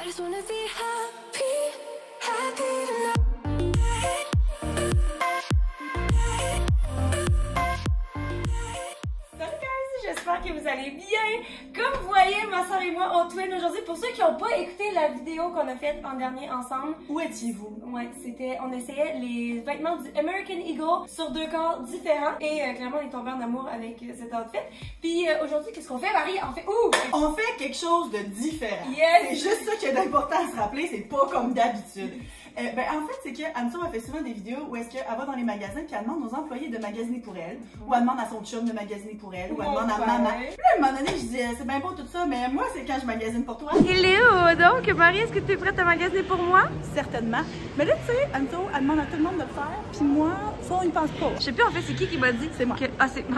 I just wanna be happy, happy tonight. J'espère que vous allez bien. Comme vous voyez, ma soeur et moi, on twin aujourd'hui. Pour ceux qui n'ont pas écouté la vidéo qu'on a faite en dernier ensemble. Où étiez-vous? Ouais, on essayait les vêtements du American Eagle sur 2 corps différents. Et clairement, on est tombé en amour avec cet outfit. Puis aujourd'hui, qu'est-ce qu'on fait, Marie? On fait quelque chose de différent. Yes! C'est juste ça qui est important à se rappeler, c'est pas comme d'habitude. En fait, c'est que Anso a fait souvent des vidéos où est-ce qu'elle va dans les magasins puis elle demande aux employés de magasiner pour elle, ou elle demande à son chum de magasiner pour elle, ou elle demande à maman. Puis là, à un moment donné, je dis, c'est bien beau tout ça, mais moi, c'est quand je magasine pour toi. Hello! Donc, Marie, est-ce que tu es prête à magasiner pour moi? Certainement. Mais là, tu sais, Anso, elle demande à tout le monde de le faire, puis moi, ça, on y pense pas. Je sais plus en fait c'est qui m'a dit. C'est moi. C'est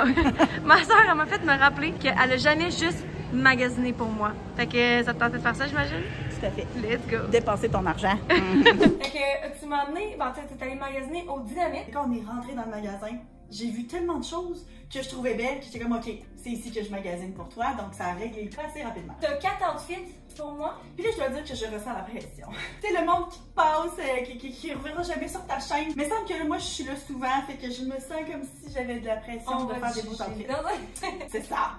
ma soeur, elle m'a fait me rappeler qu'elle a jamais juste magasiné pour moi. Fait que ça te tentait de faire ça, j'imagine? Tout à fait. Let's go! Dépenser ton argent. Fait que tu m'as amené, t'es allé magasiner au Dynamite. Quand on est rentré dans le magasin, j'ai vu tellement de choses que je trouvais belles que j'étais comme, OK, c'est ici que je magasine pour toi, donc ça a réglé le cas assez rapidement. T'as 4 outfits pour moi. Puis là, je dois dire que je ressens la pression. Tu sais, le monde qui te passe, qui reviendra jamais sur ta chaîne. Mais il semble que là, moi, je suis là souvent, fait que je me sens comme si j'avais de la pression de faire des beaux outfits. C'est ça.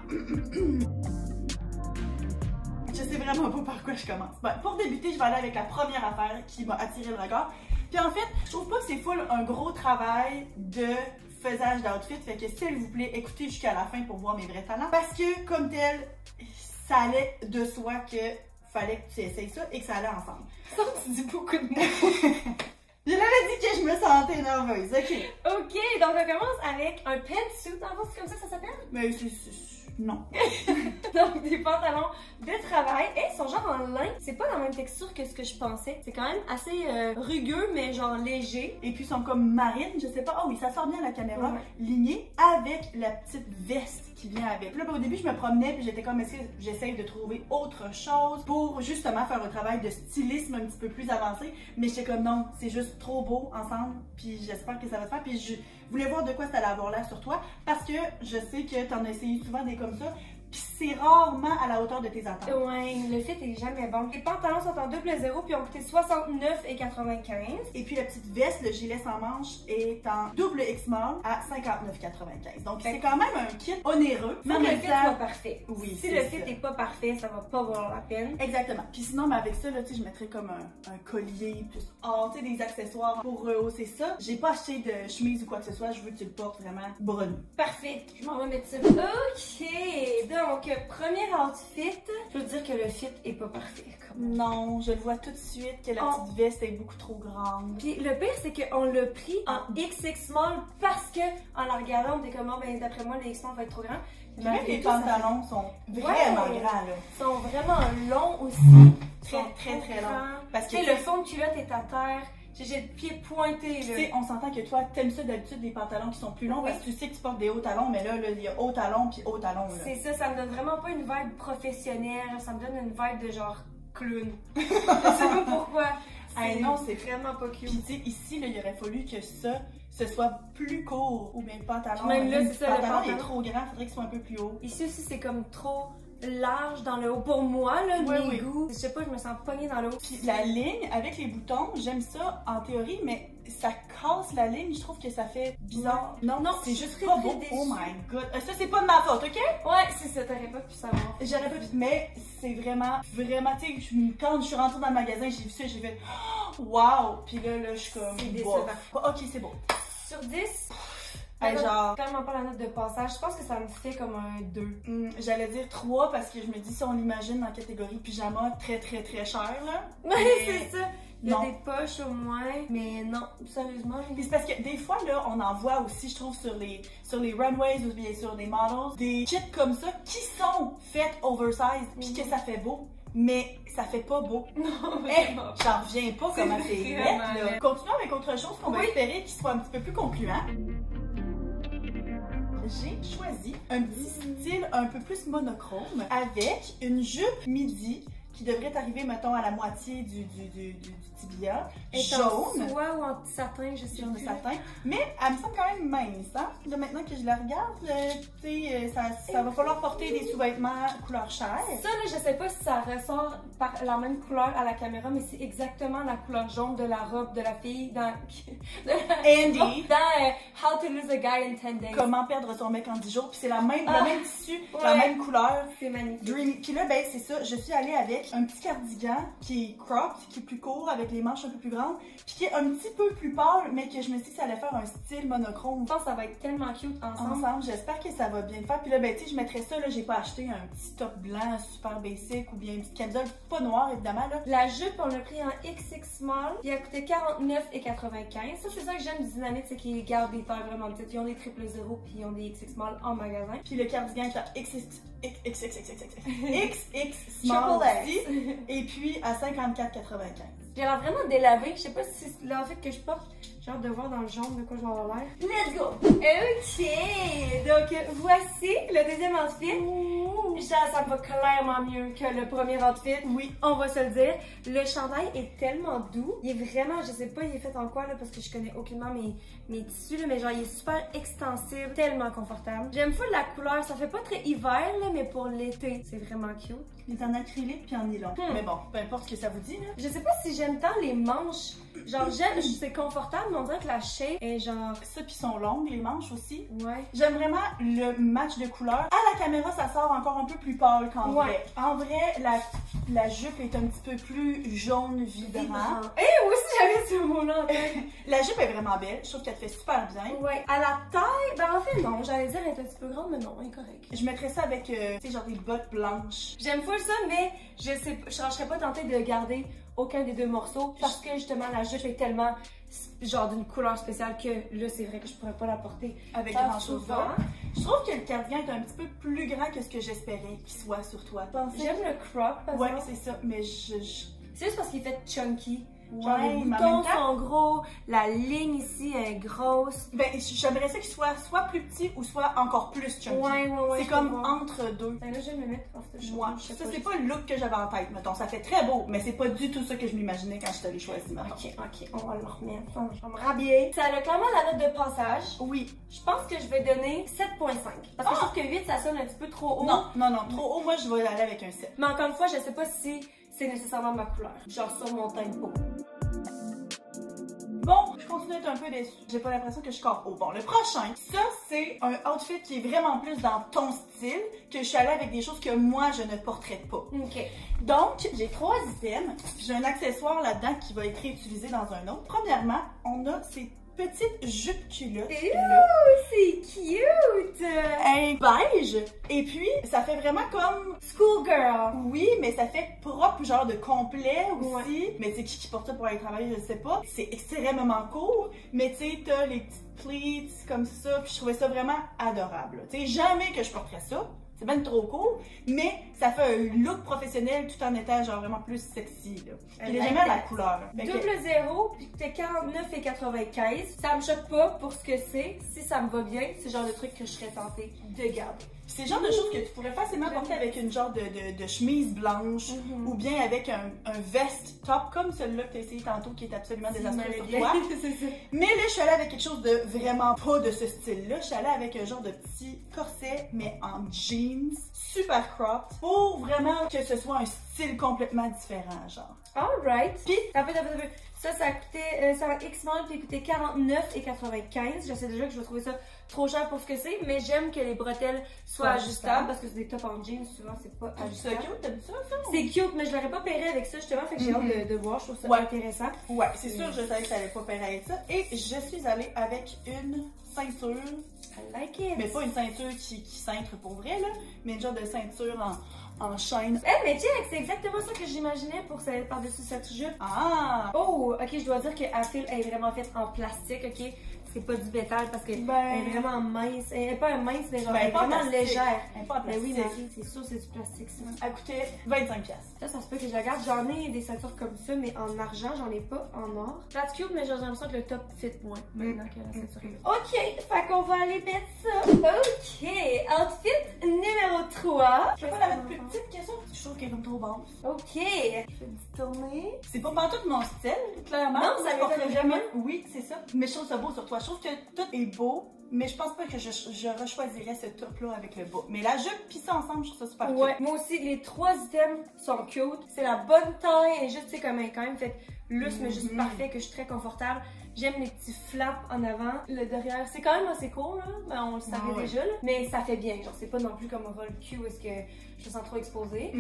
Je sais vraiment pas par quoi je commence. Bon, pour débuter, je vais aller avec la première affaire qui m'a attiré le regard. Puis en fait, je trouve pas que c'est full un gros travail de faisage d'outfit. Fait que s'il vous plaît, écoutez jusqu'à la fin pour voir mes vrais talents. Parce que, comme tel, ça allait de soi que fallait que tu essayes ça et que ça allait ensemble. Ça, tu dis beaucoup de mots. Je l'avais dit que je me sentais nerveuse, ok. Ok, donc on commence avec un pantsuit. En fait, c'est comme ça que ça s'appelle? Mais non. Donc des pantalons de travail. Et ils sont genre en lin. C'est pas la même texture que ce que je pensais. C'est quand même assez rugueux, mais genre léger. Et puis ils sont comme marines, je sais pas. Oh oui, ça sort bien à la caméra. Ouais. Ligné avec la petite veste qui vient avec. Là, au début, je me promenais puis j'étais comme, est-ce que j'essaye de trouver autre chose pour justement faire un travail de stylisme un petit peu plus avancé. Mais j'étais comme, non, c'est juste trop beau ensemble. Puis j'espère que ça va se faire. Puis je voulais voir de quoi ça allait avoir l'air sur toi parce que je sais que t'en as essayé souvent des comme ça. Puis c'est rarement à la hauteur de tes attentes. Ouais, le fit est jamais bon. Les pantalons sont en double zéro puis ont coûté 69,95. Et puis la petite veste, le gilet sans manche, est en double X-Mall à 59,95. Donc c'est quand même un kit onéreux. Mais le fit est pas parfait. Oui, si le fit est pas parfait, ça va pas valoir la peine. Exactement. Puis sinon, mais avec ça, là, tu sais, je mettrais comme un collier, plus tu sais, des accessoires pour rehausser ça. J'ai pas acheté de chemise ou quoi que ce soit, je veux que tu le portes vraiment brun. Parfait, je m'en vais mettre ça. Ok, donc premier outfit, je veux dire que le fit est pas parfait. Non, je le vois tout de suite que la petite veste est beaucoup trop grande. Puis le pire, c'est qu'on l'a pris en XX small parce que en la regardant, on était comme, ben d'après moi, les X small va être trop grand. Puis même les pantalons sont vraiment grands, là. Ils sont vraiment longs aussi. Très longs. Parce que le fond de culotte est à terre. J'ai le pied pointé, là. Tu sais, on s'entend que toi, t'aimes ça d'habitude, les pantalons qui sont plus longs, parce que tu sais que tu portes des hauts talons, mais là, il y a haut talon puis haut talon, là. C'est ça me donne vraiment pas une vibe professionnelle, ça me donne une vibe de genre clown. Je sais pas pourquoi. Non, c'est vraiment pas cute. Puis tu sais, ici, là, il aurait fallu que ça, ce soit plus court, ou bien le pantalon. Même là, c'est ça, le pantalon est trop grand, faudrait qu'il soit un peu plus haut. Ici aussi, c'est comme trop large dans le haut. Pour moi, là, mes goûts, je sais pas, je me sens pognée dans le haut. Puis la ligne avec les boutons, j'aime ça en théorie, mais ça casse la ligne, je trouve que ça fait bizarre. Non, c'est juste pas beau. Oh my god. Ça, c'est pas de ma faute, ok? Ouais, c'est ça, t'aurais pas pu savoir. J'aurais pas pu, mais c'est vraiment, tu sais, quand je suis rentrée dans le magasin, j'ai vu ça, j'ai fait wow! Puis là, je suis comme, c'est décevant. Ok, c'est beau. Sur 10, genre, tellement pas la note de passage, je pense que ça me fait comme un 2. J'allais dire 3 parce que je me dis si on l'imagine en catégorie pyjama très cher là. Ouais, c'est ça. Il y a non. des poches au moins, mais non, sérieusement. Puis c'est parce que des fois là, on en voit aussi, je trouve, sur les runways ou bien sur des models, des kits comme ça qui sont faites oversize puis que ça fait beau. Mais ça fait pas beau. Non, j'en reviens pas comment c'est laid, là. Continuons avec autre chose qu'on va espérer qu'il soit un petit peu plus concluant. J'ai choisi un petit style un peu plus monochrome avec une jupe midi qui devrait t'arriver, mettons, à la moitié du tibia, est en jaune. soie ou en satin, je sais Jaune plus. satin. Mais elle me semble quand même mince, hein? Là, maintenant que je la regarde, tu sais, ça va falloir porter des sous-vêtements couleur chair. Ça, là, je sais pas si ça ressort par la même couleur à la caméra, mais c'est exactement la couleur jaune de la robe de la fille dans... Andy. dans How to Lose a Guy in 10 Days. Comment perdre son mec en 10 jours. Puis c'est le même tissu, ouais. la même couleur. C'est magnifique. Dreamy. Puis là, ben c'est ça, je suis allée avec un petit cardigan qui est cropped, qui est plus court, avec les manches un peu plus grandes, puis qui est un petit peu plus pâle, mais que je me suis dit que ça allait faire un style monochrome. Je pense que ça va être tellement cute ensemble. J'espère que ça va bien le faire. Puis là, ben tu sais, je mettrais ça, là, j'ai pas acheté un petit top blanc super basic ou bien une petite camisole pas noire, évidemment, là. La jupe, on l'a pris en XX small, puis elle a coûté 49,95. Ça, c'est ça que j'aime du Dynamite, c'est qu'ils gardent des tailles vraiment petites. Ils ont des 000 puis ils ont des XX small en magasin. Puis le cardigan est à XX small Triple X. aussi, et puis à 54,95. J'ai l'air vraiment délavée. Je sais pas si c'est l'outfit que je porte. J'ai hâte de voir dans le jaune de quoi je vais avoir l'air. Let's go! Ok! Donc, voici le deuxième outfit. Ça me va clairement mieux que le premier outfit. Oui. On va se le dire. Le chandail est tellement doux. Il est vraiment, je sais pas, il est fait en quoi là, parce que je connais aucunement mes tissus là, mais genre, il est super extensible, tellement confortable. J'aime full la couleur. Ça fait pas très hiver là, mais pour l'été, c'est vraiment cute. Il est en acrylique puis en nylon. Mais bon, peu importe ce que ça vous dit, là. Je sais pas si j'aime tant les manches. Genre, c'est confortable, mais on dirait que la shape est genre... Ça, puis sont longues, les manches aussi. Ouais. J'aime vraiment le match de couleurs. À la caméra, ça sort encore un peu plus pâle qu'en vrai. En vrai, la jupe est un petit peu plus jaune vibrant. Eh, moi aussi, j'avais ce mot-là en tête. La jupe est vraiment belle. Je trouve qu'elle te fait super bien. Ouais. À la taille, ben en fait, non. J'allais dire elle est un petit peu grande, mais non, elle est correcte. Je mettrais ça avec, tu sais, genre des bottes blanches. J'aime full ça, mais je serais pas tentée de garder aucun des deux morceaux parce que justement la jupe est tellement genre d'une couleur spéciale que là c'est vrai que je pourrais pas la porter avec grand chose d'autre. Je trouve que le cardigan est un petit peu plus grand que ce que j'espérais qu'il soit sur toi. J'aime le crop parce ouais, c'est ça, mais c'est juste parce qu'il est fait chunky. Genre les boutons sont gros, la ligne ici est grosse. Ben, j'aimerais ça qu'il soit plus petit ou soit encore plus chunky. Ouais. C'est comme entre deux. Ben là, je vais me mettre off the shoulder. Moi, ça, c'est pas le look que j'avais en tête, mettons. Ça fait très beau, mais c'est pas du tout ça que je m'imaginais quand je t'avais choisi, mettons. Ok, on va le remettre. Je vais me rhabiller. Ça a clairement la note de passage. Oui. Je pense que je vais donner 7.5. Parce que je trouve que 8, ça sonne un petit peu trop haut. Non, trop haut. Moi, je vais aller avec un 7. Mais encore une fois, je sais pas si c'est nécessairement ma couleur. Genre sur mon teint de peau. Bon, je continue à être un peu déçue. J'ai pas l'impression que je score haut. Bon, le prochain, ça, c'est un outfit qui est vraiment plus dans ton style, que je suis allée avec des choses que moi, je ne porterais pas. Ok. Donc, j'ai 3 items. J'ai un accessoire là-dedans qui va être réutilisé dans un autre. Premièrement, on a ces petites jupes culottes. C'est cute! Un beige. Et puis, ça fait vraiment comme... Schoolgirl. Oui, mais ça fait propre, genre de complet aussi. Ouais. Mais c'est qui porte ça pour aller travailler, je sais pas. C'est extrêmement court. Mais tu sais, t'as les petites pleats comme ça. Puis je trouvais ça vraiment adorable. Tu sais, jamais que je porterais ça. C'est même trop court, mais ça fait un look professionnel tout en étant genre vraiment plus sexy. Là. Il est jamais à la couleur. Double zéro, puis t'es 49,95. Ça me choque pas pour ce que c'est. Si ça me va bien, c'est le genre de truc que je serais tentée de garder. C'est le genre de choses que tu pourrais facilement porter avec une genre de chemise blanche ou bien avec un vest top comme celui-là que tu as essayé tantôt qui est absolument désastreux sur toi. Mais là, je suis allée avec quelque chose de vraiment pas de ce style-là. Je suis allée avec un genre de petit corset mais en jeans, super cropped, pour vraiment que ce soit un style complètement différent, genre. Alright. Puis, un peu. Ça coûtait, ça X-Mall, puis coûtait 49,95. Je sais déjà que je vais trouver ça trop cher pour ce que c'est, mais j'aime que les bretelles soient ajustables parce que c'est des tops en jeans, souvent c'est pas ajustable. C'est cute, t'aimes ça? C'est cute, mais je l'aurais pas pairé avec ça justement, fait que j'ai hâte de voir, je trouve ça intéressant. Ouais, c'est sûr, je savais que ça allait pas pairer avec ça. Et je suis allée avec une ceinture. I like it. Mais pas une ceinture qui cintre pour vrai, là, mais une genre de ceinture en chaîne. Mais check, c'est exactement ça que j'imaginais pour par-dessus cette jupe. Ah! Oh, ok, je dois dire que la file est vraiment faite en plastique, ok? c'est pas du bétail parce qu'elle Ben... est vraiment mince. Elle est pas mince, mais genre, Ben, elle est pas en vraiment plastique. légère. Elle est pas en Ben oui, plastique. Marie, c'est sûr, c'est du plastique, ça. Elle coûtait 25$. Ça se peut que je la garde. J'en ai des ceintures comme ça, mais en argent, j'en ai pas en or. That's cute, mais j'ai l'impression que le top fit moins maintenant que la ceinture est là. Ok, fait qu'on va aller mettre ça. Ok, outfit numéro 3. Je peux pas la mettre plus petite que ça? Je trouve qu'elle est comme trop basse. Ok, je fais une petite tournée. C'est pas pantoute mon style, clairement. Non, ça porterait m'étonne jamais. vraiment. Oui, c'est ça. Mais je trouve ça beau sur toi. Je trouve que tout est beau, mais je pense pas que je rechoisirais ce top-là avec le bas. Mais la jupe pis ça ensemble, je trouve ça super cute. Ouais, moi aussi, les 3 items sont cute. C'est la bonne taille et juste, tu sais, comme elle est quand même faite lousse, mais juste parfait, que je suis très confortable. J'aime les petits flaps en avant. Le derrière, c'est quand même assez court, là. Ben, on le savait déjà, là. Mais ça fait bien. Genre, c'est pas non plus comme un roll cul où est-ce que je me sens trop exposée.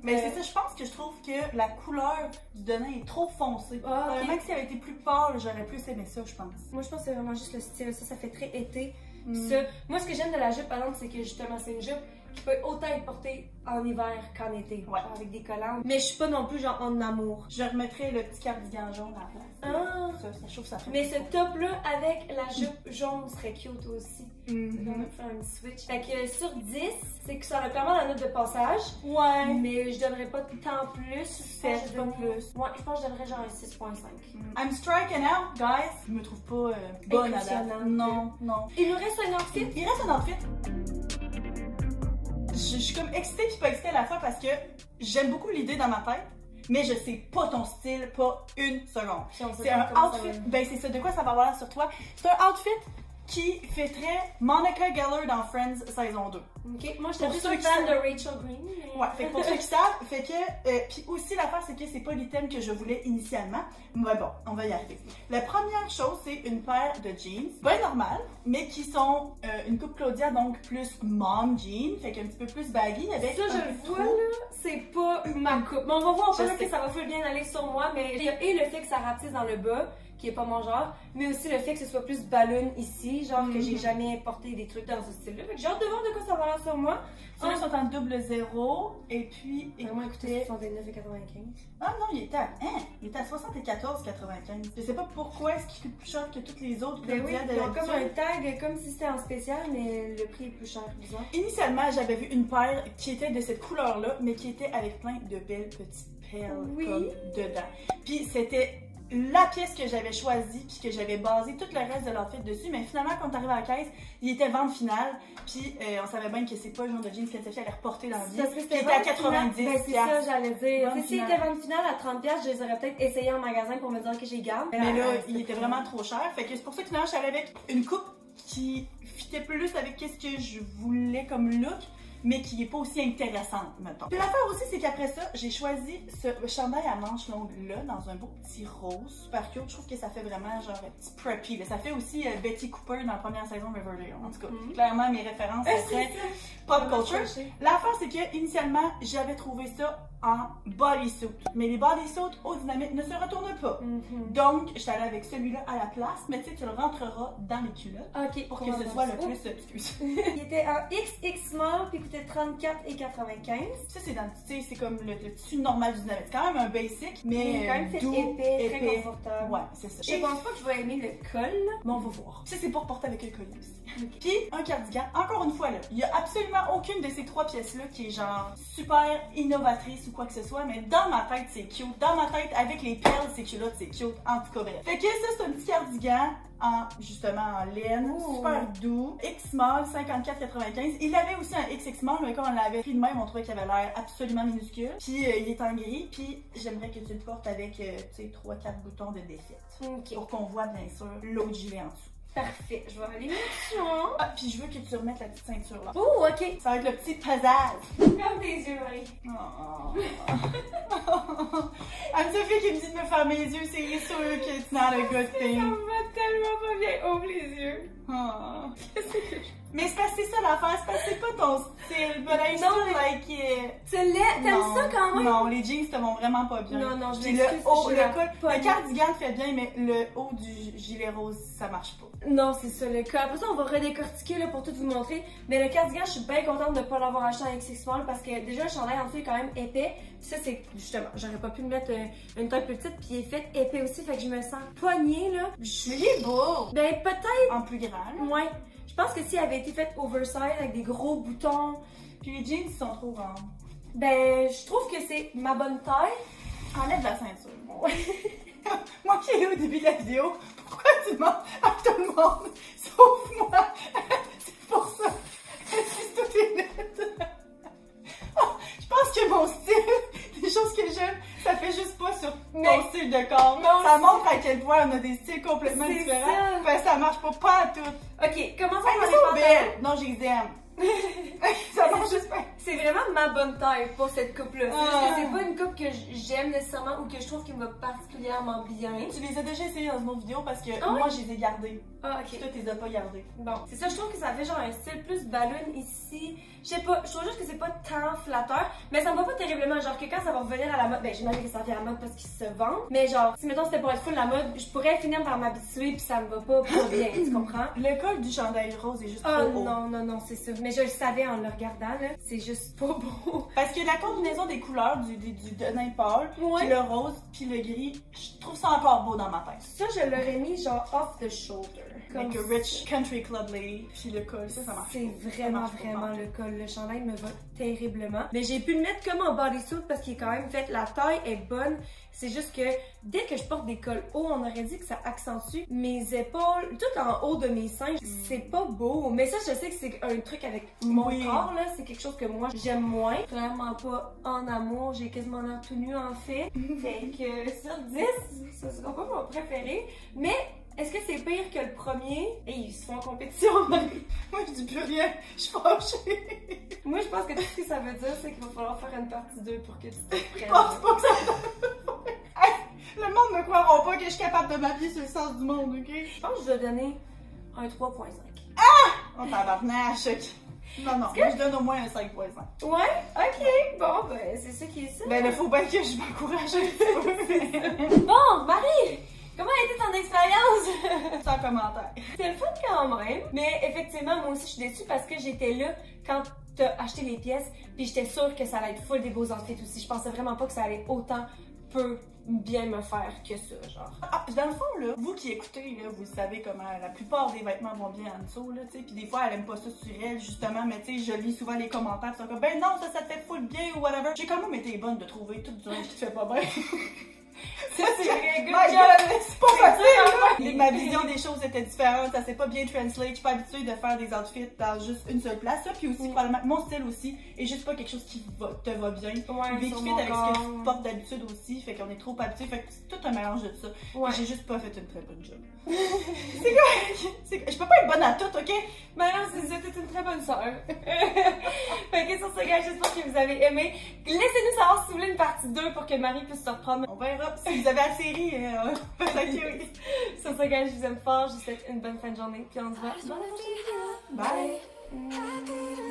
Mais c'est ça, je pense que je trouve que la couleur du denim est trop foncée. Ah, ok. Même si elle avait été plus pâle, j'aurais plus aimé ça, je pense. Moi, je pense que c'est vraiment juste le style. Ça fait très été. Puis ça, moi, ce que j'aime de la jupe, par exemple, c'est que justement, c'est une jupe qui peut autant être portée en hiver qu'en été. Ouais. Genre avec des collants. Mais je suis pas non plus genre en amour. Je remettrais le petit cardigan jaune à la place. Ah! Je trouve ça fait Mais ce top-là, avec la jupe jaune, serait cute aussi. Mhm. On va faire un petit switch. Fait que sur 10, c'est que ça a clairement la note de passage. Ouais. Mais je donnerais pas tant plus. 7, pas plus. Ouais, je pense que je donnerais genre un 6.5. I'm striking out, guys. Je me trouve pas bonne à date. Impressionnante. Non, non. Il nous reste un outfit. Il reste un outfit. Je suis comme excitée puis pas excitée à la fois parce que j'aime beaucoup l'idée dans ma tête, mais je sais pas ton style, pas une seconde. Puis on sait C'est pas un comment ça outfit, va. ben c'est ça, de quoi ça va avoir l'air sur toi? C'est un outfit qui fait très Monica Geller dans Friends saison 2. Ok, moi je suis Pour plus ceux un qui fan de savent- Rachel Green. mais- Ouais, fait que pour ceux qui savent, fait que, puis aussi l'affaire c'est que c'est pas l'item que je voulais initialement, mais bon, on va y arriver. La première chose c'est une paire de jeans, pas normales, mais qui sont une coupe Claudia, donc plus mom jeans, fait qu'un petit peu plus baggy avec Ça, un je peu le de vois, trou. là, c'est pas ma coupe. Mais on va voir, Je peut-être sais. que ça va full bien aller sur moi, mais et le fait que ça rapetisse dans le bas, qui est pas mon genre, mais aussi le fait que ce soit plus ballon ici, genre que j'ai jamais porté des trucs dans ce style-là. Fait que j'ai hâte de voir de quoi ça va l'air sur moi. Ceux-là sont en double zéro, et puis, Vraiment, écoutez, 69,95. ah non, il était à 74,95. Je sais pas pourquoi est-ce qu'il coûte plus cher que toutes les autres Ben oui, Claudia de ils ont comme un l'habitude. tag, comme si c'était en spécial, mais le prix est plus cher, bizarre. Initialement, j'avais vu une paire qui était de cette couleur-là, mais qui était avec plein de belles petites perles Oui. comme dedans. Puis c'était la pièce que j'avais choisie, puis que j'avais basé tout le reste de l'outfit dessus, mais finalement, quand on arrive à la caisse, il était vente finale, puis on savait bien que c'est pas le genre de jeans que Sophie allait reporter dans la vie, Ça serait- puis il était à 90$. Ben, c'est ça, j'allais dire. Vente Si s'il finale. était vente finale à 30$, je les aurais peut-être essayé en magasin pour me dire que j'ai garde. Mais là, il était vraiment trop cher. Fait que c'est pour ça que finalement, je suis allée avec une coupe qui fitait plus avec ce que je voulais comme look, mais qui n'est pas aussi intéressante, mettons. Puis l'affaire aussi, c'est qu'après ça, j'ai choisi ce chandail à manches longues-là, dans un beau petit rose, super cute. Je trouve que ça fait vraiment genre un petit preppy. Là. Ça fait aussi Betty Cooper dans la première saison de Riverdale. En tout cas, clairement, mes références, c'est très pop culture. L'affaire, c'est que initialement, j'avais trouvé ça en bodysuit. Mais les bodysuits au dynamite ne se retournent pas. Donc, je suis allée avec celui-là à la place, mais tu sais, tu le rentreras dans les culottes Ok, pour que ce soit le plus... Excuse. Il était en XX small puis coûtait 34,95. Ça, c'est dans tu sais, c'est comme le tissu normal du dynamite. C'est quand même un basic, Mais il mais est quand même fait doux, épais, très confortable. Ouais, c'est ça. Je pense pas que je vais aimer le col, Mais on va voir. Ça, c'est pour porter avec le collier aussi. Puis, un cardigan, encore une fois, là, il y a absolument aucune de ces trois pièces-là qui est genre super innovatrice ou quoi que ce soit, mais dans ma tête, c'est cute. Dans ma tête, avec les perles, ces culottes, c'est cute. En tout cas, bref. Fait que ça, c'est un petit cardigan en, justement, en laine, Ouh. super doux. X-Small, 54,95. Il avait aussi un XX-Small, mais comme on l'avait pris de même, on trouvait qu'il avait l'air absolument minuscule. Puis, il est en gris, puis j'aimerais que tu le portes avec, tu sais, 3-4 boutons de défaite. Ok, Pour qu'on voit, bien sûr, l'autre gilet en dessous. parfait. Je vais aller mettre ça. Ah, puis je veux que tu remettes la petite ceinture là. Oh, ok. Ça va être le petit pizzazz. Ferme tes yeux, Marie. Oh. Anne-Sophie qui me dit de me faire mes yeux, c'est sûr que it's not a good Ça thing. me va tellement pas bien. Ouvre les yeux. Oh. Qu'est-ce que je Mais c'est parce que c'est ça l'affaire, c'est parce que c'est pas ton style, but I still like it. Tu t'aimes ça quand même? Non, les jeans te vont vraiment pas bien. Non, je Puis m'excuse, le haut, je le la col, pas le cardigan fait bien, mais le haut du gilet rose, ça marche pas. Non, c'est ça le cas. Après ça, on va redécortiquer là, pour tout vous montrer. Mais le cardigan, je suis bien contente de ne pas l'avoir acheté en XXL parce que déjà, le chandail en dessous est quand même épais. Puis ça, c'est justement, j'aurais pas pu me mettre une taille plus petite, puis il est fait épais aussi, fait que je me sens poignée là. Mais il est beau! Ben, peut-être. En plus grand, là. Ouais. Je pense que s'il avait été fait oversize avec des gros boutons, Puis les jeans, ils sont trop grands. ben, je trouve que c'est ma bonne taille. Enlève la ceinture. Ouais. Moi qui ai au début de la vidéo, pourquoi tu demandes à tout le monde, sauf moi? C'est pour ça. Si tout est net. Oh, je pense que mon style, les choses que j'aime, ça fait juste pas sur mon style de corps. Non, ça montre à quel point on a des styles complètement c'est différents. ça. Ben, ça marche pas à tout. Ok, commençons Elles par les sont pantalons. belles. Non, je les aime. Ça marche juste pas. C'est vraiment ma bonne taille pour cette coupe-là. C'est juste Ah. que c'est pas une coupe que j'aime nécessairement ou que je trouve qui me va particulièrement bien. Tu les as déjà essayées dans une autre vidéo parce que Ah moi, oui? je les ai gardées. Ah, Puis ok. toi, tu les as pas gardées. Bon, c'est ça, je trouve que ça fait genre un style plus ballon ici. Je sais pas, je trouve juste que c'est pas tant flatteur, mais ça me va pas terriblement. Genre que quand ça va revenir à la mode, ben j'imagine que ça revient à la mode parce qu'ils se vendent. Mais genre, si mettons c'était pour être full la mode, je pourrais finir par m'habituer puis ça me va pas bien, tu comprends? Le col du chandail rose est juste Oh trop haut. non, c'est sûr. Mais je le savais en le regardant, là. C'est juste pas beau. Parce que la combinaison des couleurs du denim pâle, Ouais. puis le rose, puis le gris, je trouve ça encore beau dans ma tête. Ça, je l'aurais mis genre off the shoulder. Avec le rich country club lady, puis le col, ça marche. C'est pas. Ça vraiment, marche pas. vraiment le col. Le chandail me va terriblement. Mais j'ai pu le mettre comme en bodysuit parce qu'il est quand même fait. La taille est bonne. C'est juste que dès que je porte des cols hauts, on aurait dit que ça accentue mes épaules, tout en haut de mes seins. C'est pas beau. Mais ça, je sais que c'est un truc avec mon Oui. corps, là. C'est quelque chose que moi, j'aime moins. Vraiment pas en amour. J'ai quasiment l'air tout nu, en fait. Fait que sur 10, ce sera pas mon préféré. Mais est-ce que c'est pire que le premier? Et ils se font en compétition. Moi, je dis plus rien, je suis fâchée. Moi, je pense que tout ce que ça veut dire, c'est qu'il va falloir faire une partie 2 pour que tu te Je prennes. pense pas que ça. Hey, le monde ne croira pas que je suis capable de m'habiller sur le sens du monde, ok? Je pense que je dois donner un 3.5. On tabarnache. Non, moi, je donne au moins un 5.5. Ouais? Ok. Bon, ben, c'est ça qui est ça. Ben, il faut bien que je m'encourage un petit peu. Bon, Marie! Comment a été ton expérience? Sans commentaire. C'était le fun quand même. Mais effectivement, moi aussi, je suis déçue parce que j'étais là quand t'as acheté les pièces. Puis j'étais sûre que ça allait être full des beaux outfits aussi. Je pensais vraiment pas que ça allait autant peu bien me faire que ça, genre. Ah, dans le fond, là, vous qui écoutez, là, vous savez comment la plupart des vêtements vont bien en dessous, là, tu sais. Puis des fois, elle aime pas ça sur elle, justement, mais tu sais, je lis souvent les commentaires, pis ça comme, ben non, ça te fait full bien ou whatever. J'ai quand même été bonne de trouver tout du linge qui te fait pas bien. Ça, c'est vrai, good My job. God, c'est pas facile, là. Ma vision des choses était différente, ça s'est pas bien translate. Je suis pas habituée de faire des outfits dans juste une seule place. Ça, puis aussi, probablement, mon style aussi est juste pas quelque chose qui te va bien. Ouais, Puis sur qui fit mon avec ce corps. que tu portes d'habitude aussi, fait qu'on est trop habitué, fait que c'est tout un mélange de ça. Ouais. J'ai juste pas fait une très bonne job. C'est quoi? Je peux pas être bonne à tout, ok? Ben non, c'est ça, t'es une très bonne sœur. Fait que sur ce gars, j'espère que vous avez aimé. Laissez-nous savoir si vous voulez une partie 2 pour que Marie puisse se reprendre. On verra. Si vous avez la série, peut-être que oui. Sur ce gars, je vous aime fort, je vous souhaite une bonne fin de journée, puis on se voit. I just wanna be Bye. happy